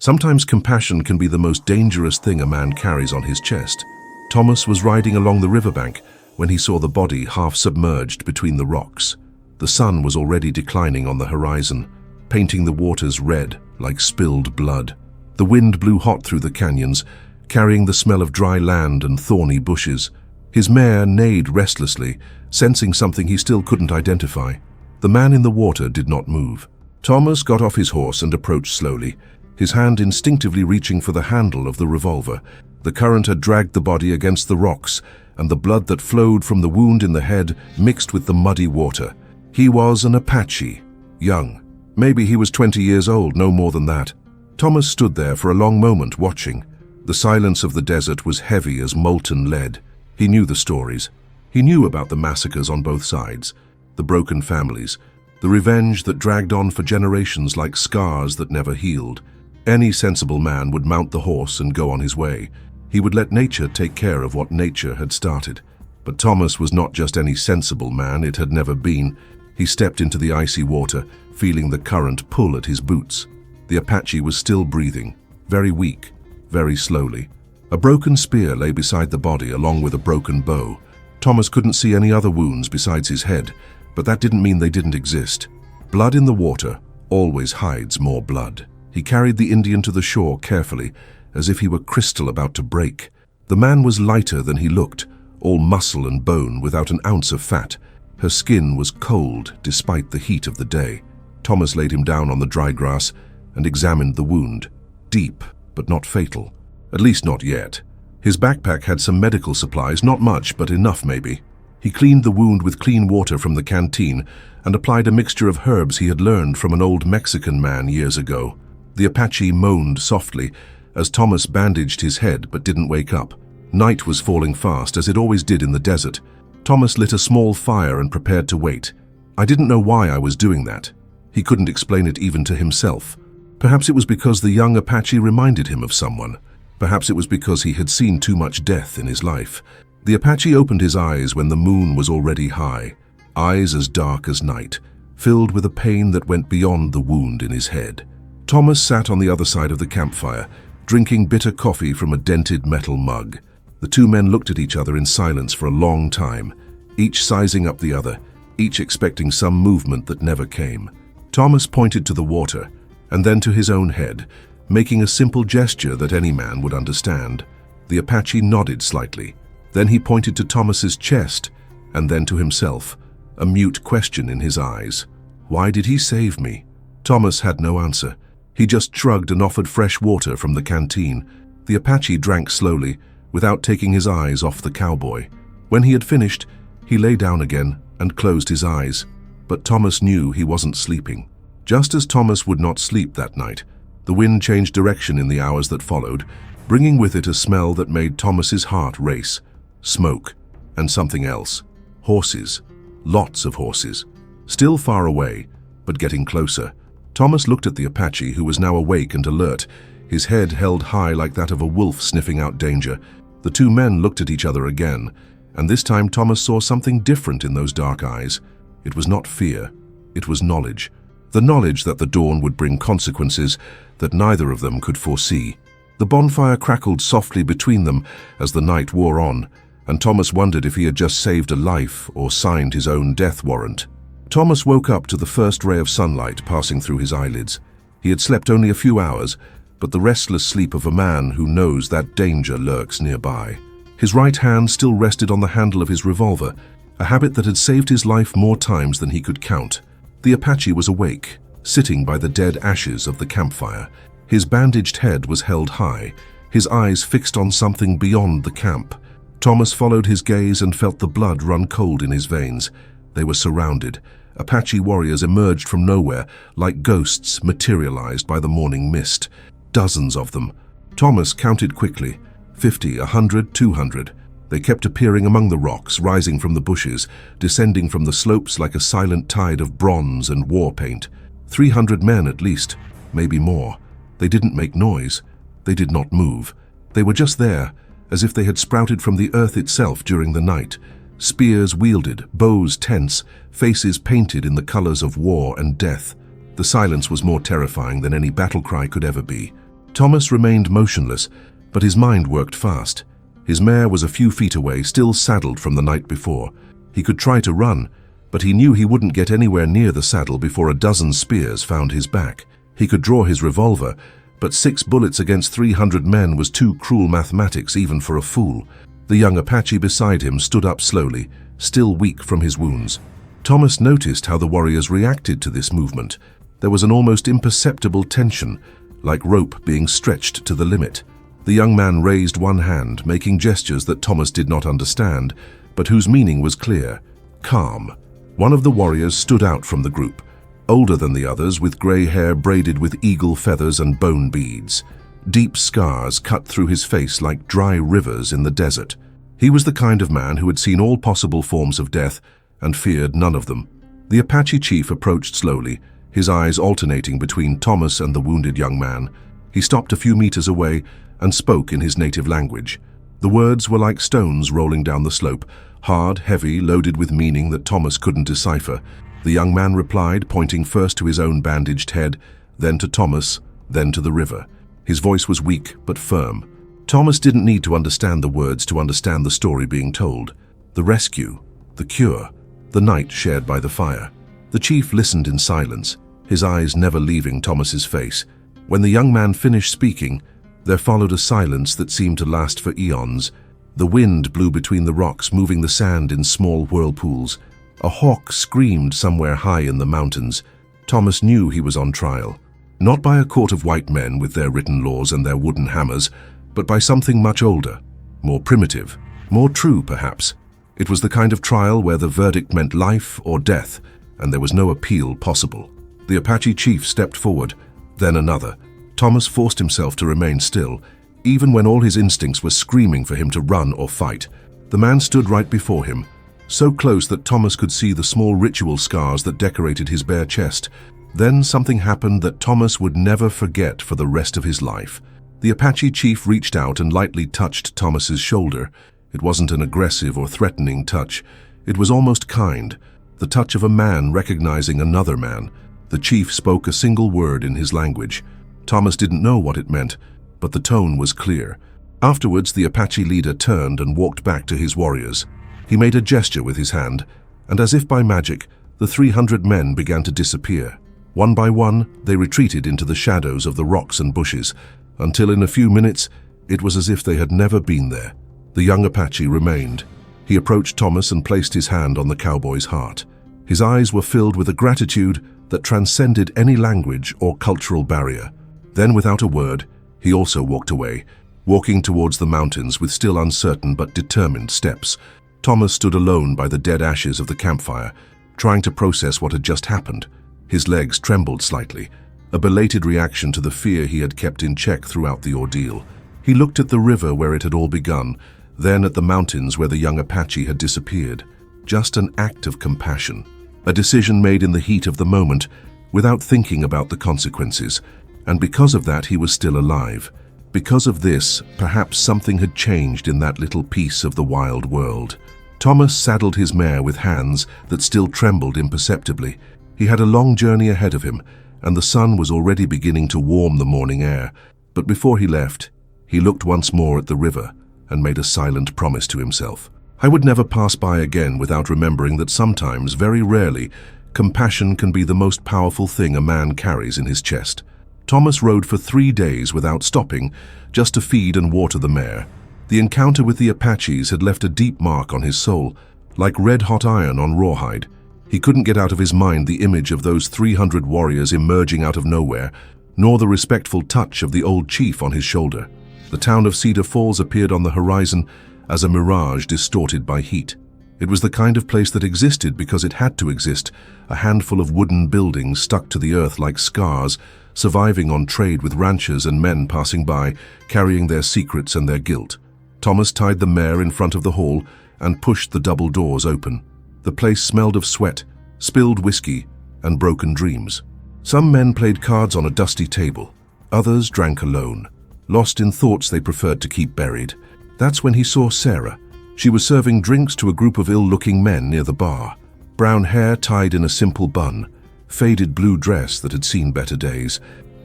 Sometimes compassion can be the most dangerous thing a man carries on his chest. Thomas was riding along the riverbank when he saw the body half submerged between the rocks. The sun was already declining on the horizon, painting the waters red like spilled blood. The wind blew hot through the canyons, carrying the smell of dry land and thorny bushes. His mare neighed restlessly, sensing something he still couldn't identify. The man in the water did not move. Thomas got off his horse and approached slowly, his hand instinctively reaching for the handle of the revolver. The current had dragged the body against the rocks, and the blood that flowed from the wound in the head mixed with the muddy water. He was an Apache, young. Maybe he was 20 years old, no more than that. Thomas stood there for a long moment watching. The silence of the desert was heavy as molten lead. He knew the stories. He knew about the massacres on both sides, the broken families, the revenge that dragged on for generations like scars that never healed. Any sensible man would mount the horse and go on his way. He would let nature take care of what nature had started. But Thomas was not just any sensible man, it had never been. He stepped into the icy water, feeling the current pull at his boots. The Apache was still breathing, very weak, very slowly. A broken spear lay beside the body along with a broken bow. Thomas couldn't see any other wounds besides his head, but that didn't mean they didn't exist. Blood in the water always hides more blood. He carried the Indian to the shore carefully, as if he were crystal about to break. The man was lighter than he looked, all muscle and bone without an ounce of fat. Her skin was cold despite the heat of the day. Thomas laid him down on the dry grass and examined the wound. Deep, but not fatal. At least not yet. His backpack had some medical supplies, not much, but enough maybe. He cleaned the wound with clean water from the canteen and applied a mixture of herbs he had learned from an old Mexican man years ago. The Apache moaned softly as Thomas bandaged his head but didn't wake up. Night was falling fast, as it always did in the desert. Thomas lit a small fire and prepared to wait. I didn't know why I was doing that. He couldn't explain it even to himself. Perhaps it was because the young Apache reminded him of someone. Perhaps it was because he had seen too much death in his life. The Apache opened his eyes when the moon was already high, eyes as dark as night, filled with a pain that went beyond the wound in his head. Thomas sat on the other side of the campfire, drinking bitter coffee from a dented metal mug. The two men looked at each other in silence for a long time, each sizing up the other, each expecting some movement that never came. Thomas pointed to the water, and then to his own head, making a simple gesture that any man would understand. The Apache nodded slightly. Then he pointed to Thomas's chest, and then to himself, a mute question in his eyes. Why did he save me? Thomas had no answer. He just shrugged and offered fresh water from the canteen. The Apache drank slowly, without taking his eyes off the cowboy. When he had finished, he lay down again and closed his eyes. But Thomas knew he wasn't sleeping. Just as Thomas would not sleep that night, the wind changed direction in the hours that followed, bringing with it a smell that made Thomas's heart race. Smoke, and something else. Horses. Lots of horses. Still far away, but getting closer. Thomas looked at the Apache, who was now awake and alert, his head held high like that of a wolf sniffing out danger. The two men looked at each other again, and this time Thomas saw something different in those dark eyes. It was not fear, it was knowledge. The knowledge that the dawn would bring consequences that neither of them could foresee. The bonfire crackled softly between them as the night wore on, and Thomas wondered if he had just saved a life or signed his own death warrant. Thomas woke up to the first ray of sunlight passing through his eyelids. He had slept only a few hours, but the restless sleep of a man who knows that danger lurks nearby. His right hand still rested on the handle of his revolver, a habit that had saved his life more times than he could count. The Apache was awake, sitting by the dead ashes of the campfire. His bandaged head was held high, his eyes fixed on something beyond the camp. Thomas followed his gaze and felt the blood run cold in his veins. They were surrounded. Apache warriors emerged from nowhere, like ghosts materialized by the morning mist. Dozens of them. Thomas counted quickly. 50, 100, 200. They kept appearing among the rocks, rising from the bushes, descending from the slopes like a silent tide of bronze and war paint. 300 men at least, maybe more. They didn't make noise. They did not move. They were just there, as if they had sprouted from the earth itself during the night. Spears wielded, bows tense, faces painted in the colors of war and death. The silence was more terrifying than any battle cry could ever be. Thomas remained motionless, but his mind worked fast. His mare was a few feet away, still saddled from the night before. He could try to run, but he knew he wouldn't get anywhere near the saddle before a dozen spears found his back. He could draw his revolver, but 6 bullets against 300 men was too cruel mathematics even for a fool. The young Apache beside him stood up slowly, still weak from his wounds. Thomas noticed how the warriors reacted to this movement. There was an almost imperceptible tension, like rope being stretched to the limit. The young man raised one hand, making gestures that Thomas did not understand, but whose meaning was clear: calm. One of the warriors stood out from the group, older than the others, with grey hair braided with eagle feathers and bone beads. Deep scars cut through his face like dry rivers in the desert. He was the kind of man who had seen all possible forms of death and feared none of them. The Apache chief approached slowly, his eyes alternating between Thomas and the wounded young man. He stopped a few meters away and spoke in his native language. The words were like stones rolling down the slope, hard, heavy, loaded with meaning that Thomas couldn't decipher. The young man replied, pointing first to his own bandaged head, then to Thomas, then to the river. His voice was weak but firm. Thomas didn't need to understand the words to understand the story being told. The rescue, the cure, the night shared by the fire. The chief listened in silence, his eyes never leaving Thomas's face. When the young man finished speaking, there followed a silence that seemed to last for eons. The wind blew between the rocks, moving the sand in small whirlpools. A hawk screamed somewhere high in the mountains. Thomas knew he was on trial, not by a court of white men with their written laws and their wooden hammers, but by something much older, more primitive, more true perhaps. It was the kind of trial where the verdict meant life or death, and there was no appeal possible. The Apache chief stepped forward, then another. Thomas forced himself to remain still, even when all his instincts were screaming for him to run or fight. The man stood right before him, so close that Thomas could see the small ritual scars that decorated his bare chest. Then something happened that Thomas would never forget for the rest of his life. The Apache chief reached out and lightly touched Thomas's shoulder. It wasn't an aggressive or threatening touch. It was almost kind, the touch of a man recognizing another man. The chief spoke a single word in his language. Thomas didn't know what it meant, but the tone was clear. Afterwards, the Apache leader turned and walked back to his warriors. He made a gesture with his hand, and as if by magic, the 300 men began to disappear. One by one, they retreated into the shadows of the rocks and bushes, until in a few minutes, it was as if they had never been there. The young Apache remained. He approached Thomas and placed his hand on the cowboy's heart. His eyes were filled with a gratitude that transcended any language or cultural barrier. Then, without a word, he also walked away, walking towards the mountains with still uncertain but determined steps. Thomas stood alone by the dead ashes of the campfire, trying to process what had just happened. His legs trembled slightly, a belated reaction to the fear he had kept in check throughout the ordeal. He looked at the river where it had all begun, then at the mountains where the young Apache had disappeared. Just an act of compassion, a decision made in the heat of the moment, without thinking about the consequences. And because of that, he was still alive. Because of this, perhaps something had changed in that little piece of the wild world. Thomas saddled his mare with hands that still trembled imperceptibly. He had a long journey ahead of him, and the sun was already beginning to warm the morning air. But before he left, he looked once more at the river and made a silent promise to himself. I would never pass by again without remembering that sometimes, very rarely, compassion can be the most powerful thing a man carries in his chest. Thomas rode for 3 days without stopping, just to feed and water the mare. The encounter with the Apaches had left a deep mark on his soul, like red-hot iron on rawhide. He couldn't get out of his mind the image of those 300 warriors emerging out of nowhere, nor the respectful touch of the old chief on his shoulder. The town of Cedar Falls appeared on the horizon as a mirage distorted by heat. It was the kind of place that existed because it had to exist, a handful of wooden buildings stuck to the earth like scars, surviving on trade with ranchers and men passing by, carrying their secrets and their guilt. Thomas tied the mare in front of the hall and pushed the double doors open. The place smelled of sweat, spilled whiskey, and broken dreams. Some men played cards on a dusty table. Others drank alone, lost in thoughts they preferred to keep buried. That's when he saw Sarah. She was serving drinks to a group of ill-looking men near the bar. Brown hair tied in a simple bun, faded blue dress that had seen better days.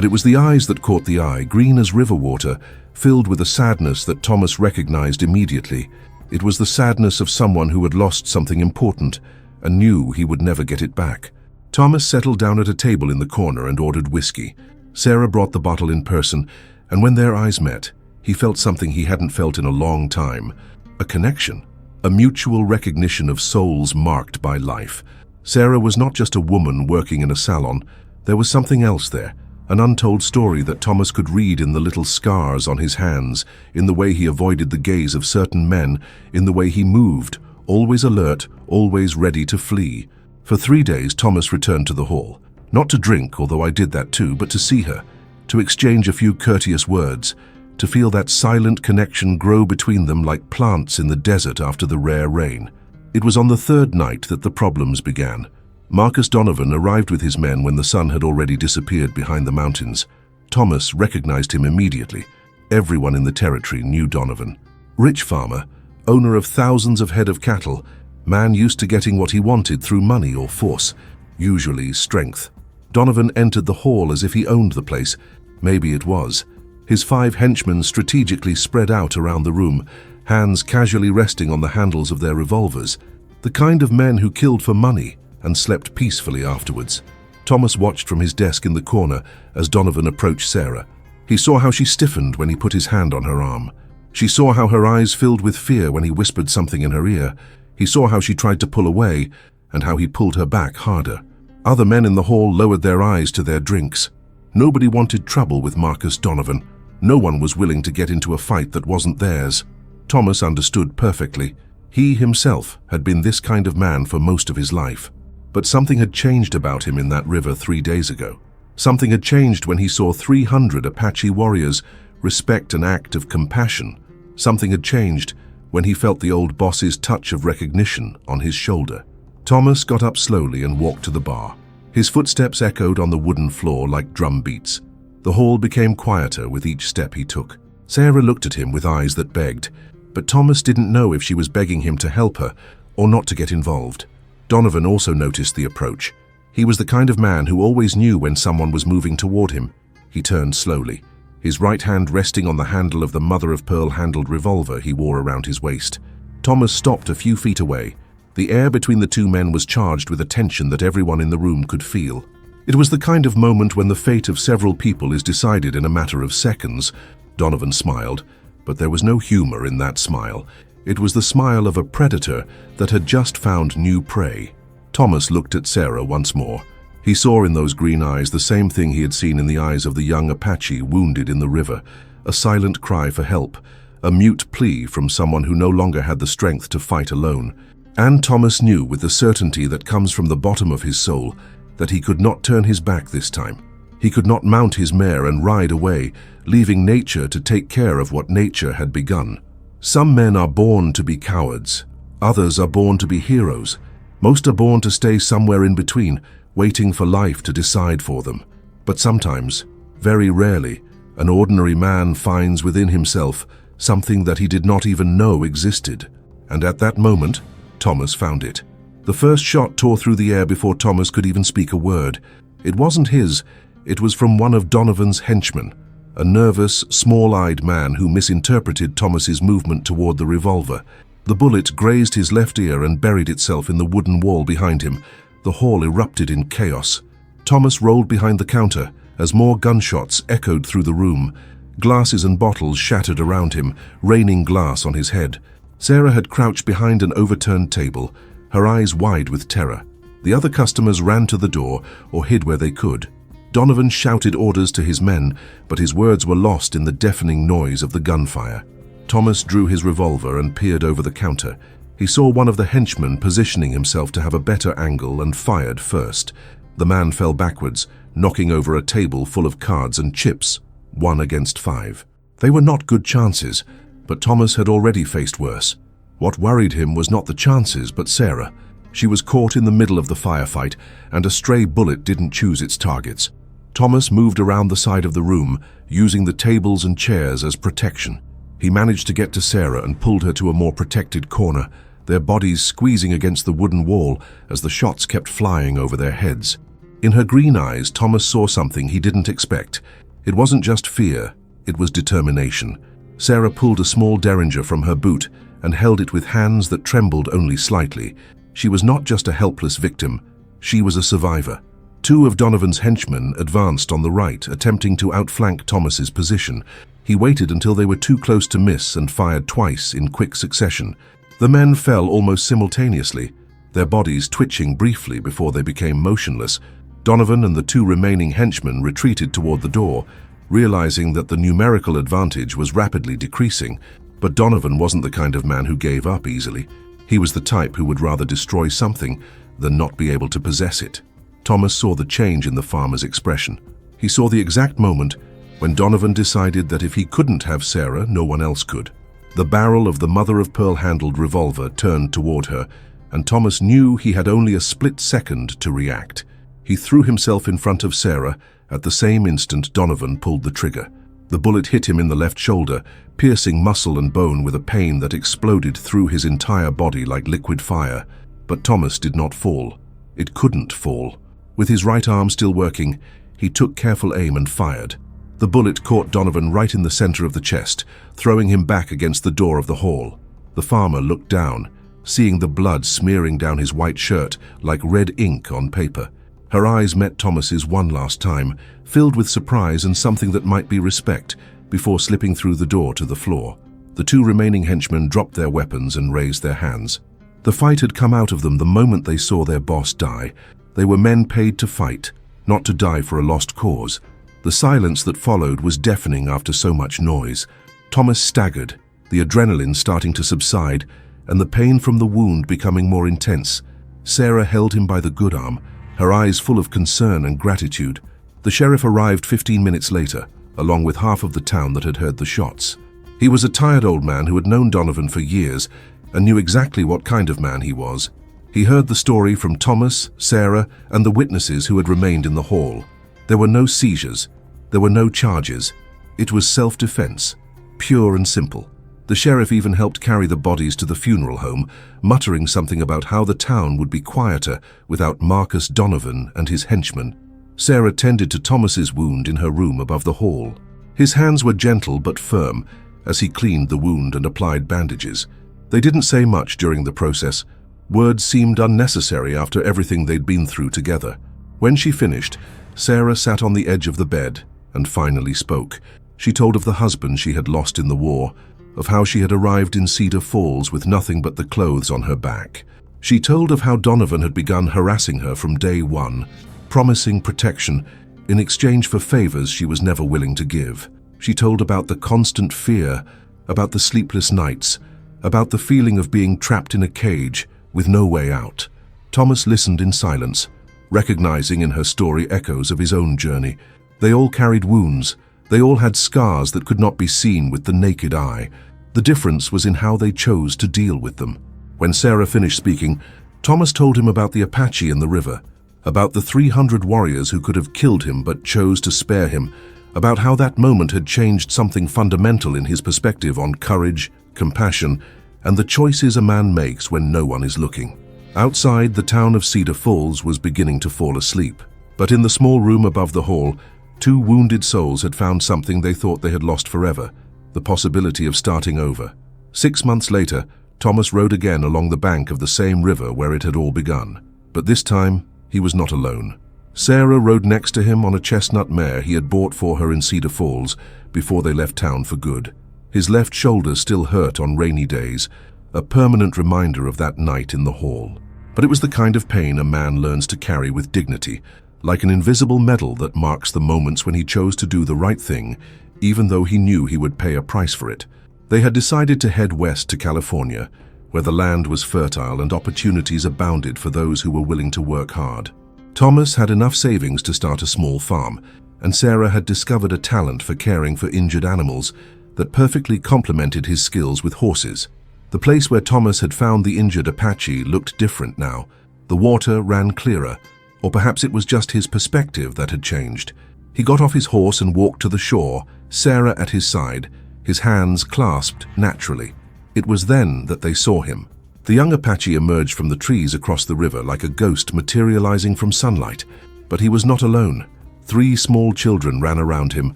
But it was the eyes that caught the eye, green as river water, filled with a sadness that Thomas recognized immediately. It was the sadness of someone who had lost something important and knew he would never get it back. Thomas settled down at a table in the corner and ordered whiskey. Sarah brought the bottle in person, and when their eyes met, he felt something he hadn't felt in a long time. A connection. A mutual recognition of souls marked by life. Sarah was not just a woman working in a salon. There was something else there. An untold story that Thomas could read in the little scars on his hands, in the way he avoided the gaze of certain men, in the way he moved, always alert, always ready to flee. For 3 days, Thomas returned to the hall. Not to drink, although I did that too, but to see her, to exchange a few courteous words, to feel that silent connection grow between them like plants in the desert after the rare rain. It was on the 3rd night that the problems began. Marcus Donovan arrived with his men when the sun had already disappeared behind the mountains. Thomas recognized him immediately. Everyone in the territory knew Donovan. Rich farmer, owner of thousands of head of cattle, man used to getting what he wanted through money or force, usually strength. Donovan entered the hall as if he owned the place. Maybe it was. His 5 henchmen strategically spread out around the room, hands casually resting on the handles of their revolvers. The kind of men who killed for money and slept peacefully afterwards. Thomas watched from his desk in the corner as Donovan approached Sarah. He saw how she stiffened when he put his hand on her arm. She saw how her eyes filled with fear when he whispered something in her ear. He saw how she tried to pull away and how he pulled her back harder. Other men in the hall lowered their eyes to their drinks. Nobody wanted trouble with Marcus Donovan. No one was willing to get into a fight that wasn't theirs. Thomas understood perfectly. He himself had been this kind of man for most of his life. But something had changed about him in that river 3 days ago. Something had changed when he saw 300 Apache warriors respect an act of compassion. Something had changed when he felt the old boss's touch of recognition on his shoulder. Thomas got up slowly and walked to the bar. His footsteps echoed on the wooden floor like drum beats. The hall became quieter with each step he took. Sarah looked at him with eyes that begged, but Thomas didn't know if she was begging him to help her or not to get involved. Donovan also noticed the approach. He was the kind of man who always knew when someone was moving toward him. He turned slowly, his right hand resting on the handle of the mother-of-pearl handled revolver he wore around his waist. Thomas stopped a few feet away. The air between the two men was charged with a tension that everyone in the room could feel. It was the kind of moment when the fate of several people is decided in a matter of seconds. Donovan smiled, but there was no humor in that smile. It was the smile of a predator that had just found new prey. Thomas looked at Sarah once more. He saw in those green eyes the same thing he had seen in the eyes of the young Apache wounded in the river, a silent cry for help, a mute plea from someone who no longer had the strength to fight alone. And Thomas knew with the certainty that comes from the bottom of his soul that he could not turn his back this time. He could not mount his mare and ride away, leaving nature to take care of what nature had begun. Some men are born to be cowards. Others are born to be heroes. Most are born to stay somewhere in between, waiting for life to decide for them. But sometimes, very rarely, an ordinary man finds within himself something that he did not even know existed. And at that moment, Thomas found it. The first shot tore through the air before Thomas could even speak a word. It wasn't his, it was from one of Donovan's henchmen, a nervous, small-eyed man who misinterpreted Thomas's movement toward the revolver. The bullet grazed his left ear and buried itself in the wooden wall behind him. The hall erupted in chaos. Thomas rolled behind the counter as more gunshots echoed through the room. Glasses and bottles shattered around him, raining glass on his head. Sarah had crouched behind an overturned table, her eyes wide with terror. The other customers ran to the door or hid where they could. Donovan shouted orders to his men, but his words were lost in the deafening noise of the gunfire. Thomas drew his revolver and peered over the counter. He saw one of the henchmen positioning himself to have a better angle and fired first. The man fell backwards, knocking over a table full of cards and chips, 1 against 5. They were not good chances, but Thomas had already faced worse. What worried him was not the chances, but Sarah. She was caught in the middle of the firefight, and a stray bullet didn't choose its targets. Thomas moved around the side of the room, using the tables and chairs as protection. He managed to get to Sarah and pulled her to a more protected corner, their bodies squeezing against the wooden wall as the shots kept flying over their heads. In her green eyes, Thomas saw something he didn't expect. It wasn't just fear, it was determination. Sarah pulled a small derringer from her boot and held it with hands that trembled only slightly. She was not just a helpless victim, she was a survivor. Two of Donovan's henchmen advanced on the right, attempting to outflank Thomas's position. He waited until they were too close to miss and fired twice in quick succession. The men fell almost simultaneously, their bodies twitching briefly before they became motionless. Donovan and the two remaining henchmen retreated toward the door, realizing that the numerical advantage was rapidly decreasing. But Donovan wasn't the kind of man who gave up easily. He was the type who would rather destroy something than not be able to possess it. Thomas saw the change in the farmer's expression. He saw the exact moment when Donovan decided that if he couldn't have Sarah, no one else could. The barrel of the mother-of-pearl-handled revolver turned toward her, and Thomas knew he had only a split second to react. He threw himself in front of Sarah. At the same instant, Donovan pulled the trigger. The bullet hit him in the left shoulder, piercing muscle and bone with a pain that exploded through his entire body like liquid fire. But Thomas did not fall. It couldn't fall. With his right arm still working, he took careful aim and fired. The bullet caught Donovan right in the center of the chest, throwing him back against the door of the hall. The farmer looked down, seeing the blood smearing down his white shirt like red ink on paper. Her eyes met Thomas's one last time, filled with surprise and something that might be respect, before slipping through the door to the floor. The two remaining henchmen dropped their weapons and raised their hands. The fight had come out of them the moment they saw their boss die. They were men paid to fight, not to die for a lost cause. The silence that followed was deafening after so much noise. Thomas staggered, the adrenaline starting to subside, and the pain from the wound becoming more intense. Sarah held him by the good arm, her eyes full of concern and gratitude. The sheriff arrived 15 minutes later, along with half of the town that had heard the shots. He was a tired old man who had known Donovan for years and knew exactly what kind of man he was. He heard the story from Thomas, Sarah, and the witnesses who had remained in the hall. There were no seizures. There were no charges. It was self-defense, pure and simple. The sheriff even helped carry the bodies to the funeral home, muttering something about how the town would be quieter without Marcus Donovan and his henchmen. Sarah tended to Thomas's wound in her room above the hall. His hands were gentle but firm as he cleaned the wound and applied bandages. They didn't say much during the process. Words seemed unnecessary after everything they'd been through together. When she finished, Sarah sat on the edge of the bed and finally spoke. She told of the husband she had lost in the war, of how she had arrived in Cedar Falls with nothing but the clothes on her back. She told of how Donovan had begun harassing her from day one, promising protection in exchange for favors she was never willing to give. She told about the constant fear, about the sleepless nights, about the feeling of being trapped in a cage with no way out. Thomas listened in silence, recognizing in her story echoes of his own journey. They all carried wounds. They all had scars that could not be seen with the naked eye. The difference was in how they chose to deal with them. When Sarah finished speaking, Thomas told him about the Apache in the river, about the 300 warriors who could have killed him but chose to spare him, about how that moment had changed something fundamental in his perspective on courage, compassion, and the choices a man makes when no one is looking. Outside, the town of Cedar Falls was beginning to fall asleep, but in the small room above the hall, two wounded souls had found something they thought they had lost forever, the possibility of starting over. 6 months later, Thomas rode again along the bank of the same river where it had all begun. But this time, he was not alone. Sarah rode next to him on a chestnut mare he had bought for her in Cedar Falls before they left town for good. His left shoulder still hurt on rainy days, a permanent reminder of that night in the hall. But it was the kind of pain a man learns to carry with dignity, like an invisible medal that marks the moments when he chose to do the right thing, even though he knew he would pay a price for it. They had decided to head west to California, where the land was fertile and opportunities abounded for those who were willing to work hard. Thomas had enough savings to start a small farm, and Sarah had discovered a talent for caring for injured animals that perfectly complemented his skills with horses. The place where Thomas had found the injured Apache looked different now. The water ran clearer, or perhaps it was just his perspective that had changed. He got off his horse and walked to the shore, Sarah at his side, his hands clasped naturally. It was then that they saw him. The young Apache emerged from the trees across the river like a ghost materializing from sunlight. But he was not alone. 3 small children ran around him,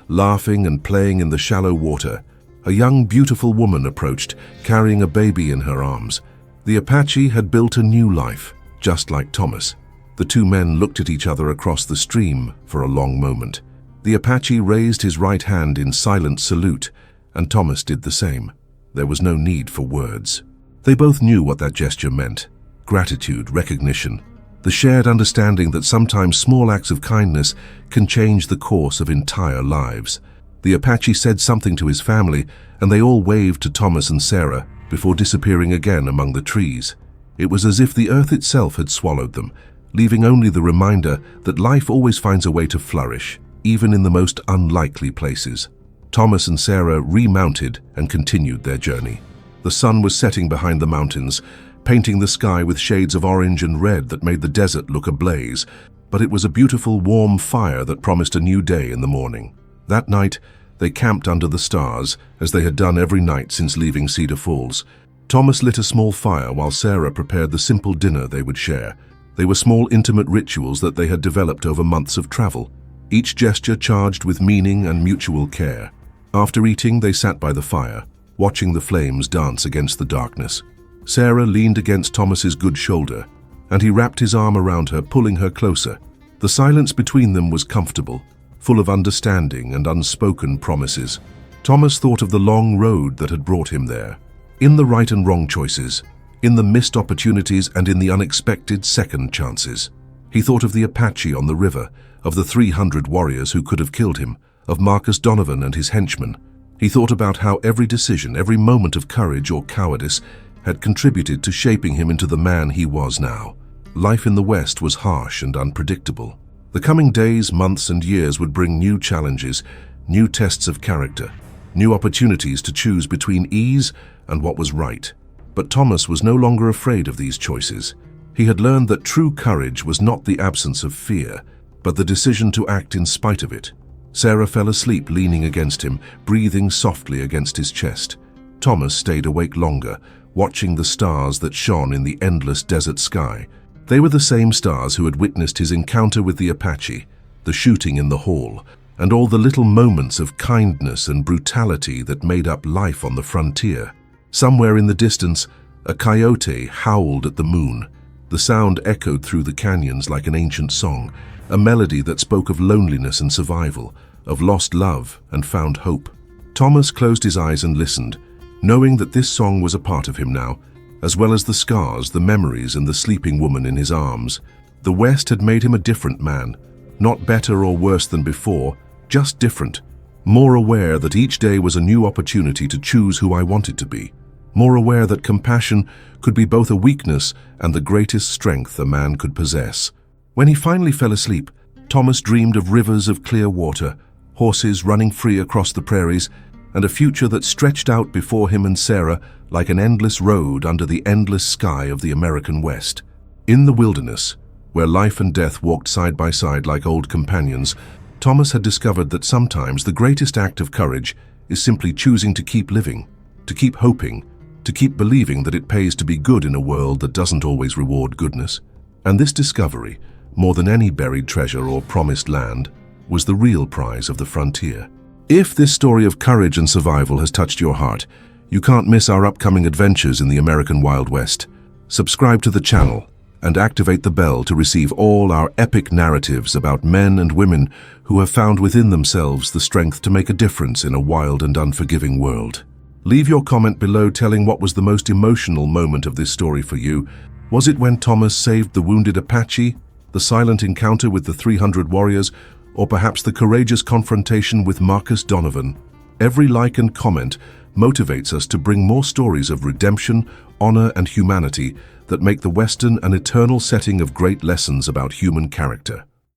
laughing and playing in the shallow water. A young, beautiful woman approached, carrying a baby in her arms. The Apache had built a new life, just like Thomas. The 2 men looked at each other across the stream for a long moment. The Apache raised his right hand in silent salute, and Thomas did the same. There was no need for words. They both knew what that gesture meant: gratitude, recognition, the shared understanding that sometimes small acts of kindness can change the course of entire lives. The Apache said something to his family, and they all waved to Thomas and Sarah before disappearing again among the trees. It was as if the earth itself had swallowed them, leaving only the reminder that life always finds a way to flourish, even in the most unlikely places. Thomas and Sarah remounted and continued their journey. The sun was setting behind the mountains, painting the sky with shades of orange and red that made the desert look ablaze, but it was a beautiful, warm fire that promised a new day in the morning. That night, they camped under the stars, as they had done every night since leaving Cedar Falls. Thomas lit a small fire while Sarah prepared the simple dinner they would share. They were small, intimate rituals that they had developed over months of travel, each gesture charged with meaning and mutual care. After eating, they sat by the fire, watching the flames dance against the darkness. Sarah leaned against Thomas's good shoulder, and he wrapped his arm around her, pulling her closer. The silence between them was comfortable, full of understanding and unspoken promises. Thomas thought of the long road that had brought him there, in the right and wrong choices, in the missed opportunities and in the unexpected second chances. He thought of the Apache on the river, of the 300 warriors who could have killed him, of Marcus Donovan and his henchmen. He thought about how every decision, every moment of courage or cowardice had contributed to shaping him into the man he was now. Life in the West was harsh and unpredictable. The coming days, months, and years would bring new challenges, new tests of character, new opportunities to choose between ease and what was right. But Thomas was no longer afraid of these choices. He had learned that true courage was not the absence of fear, but the decision to act in spite of it. Sarah fell asleep leaning against him, breathing softly against his chest. Thomas stayed awake longer, watching the stars that shone in the endless desert sky. They were the same stars who had witnessed his encounter with the Apache, the shooting in the hall, and all the little moments of kindness and brutality that made up life on the frontier. Somewhere in the distance, a coyote howled at the moon. The sound echoed through the canyons like an ancient song, a melody that spoke of loneliness and survival, of lost love and found hope. Thomas closed his eyes and listened, knowing that this song was a part of him now, as well as the scars, the memories, and the sleeping woman in his arms. The West had made him a different man, not better or worse than before, just different, more aware that each day was a new opportunity to choose who I wanted to be, more aware that compassion could be both a weakness and the greatest strength a man could possess. When he finally fell asleep, Thomas dreamed of rivers of clear water, horses running free across the prairies, and a future that stretched out before him and Sarah like an endless road under the endless sky of the American West. In the wilderness, where life and death walked side by side like old companions, Thomas had discovered that sometimes the greatest act of courage is simply choosing to keep living, to keep hoping, to keep believing that it pays to be good in a world that doesn't always reward goodness. And this discovery, more than any buried treasure or promised land, was the real prize of the frontier. If this story of courage and survival has touched your heart, you can't miss our upcoming adventures in the American Wild West. Subscribe to the channel and activate the bell to receive all our epic narratives about men and women who have found within themselves the strength to make a difference in a wild and unforgiving world. Leave your comment below telling what was the most emotional moment of this story for you. Was it when Thomas saved the wounded Apache, the silent encounter with the 300 warriors, or perhaps the courageous confrontation with Marcus Donovan? Every like and comment motivates us to bring more stories of redemption, honor, and humanity that make the Western an eternal setting of great lessons about human character.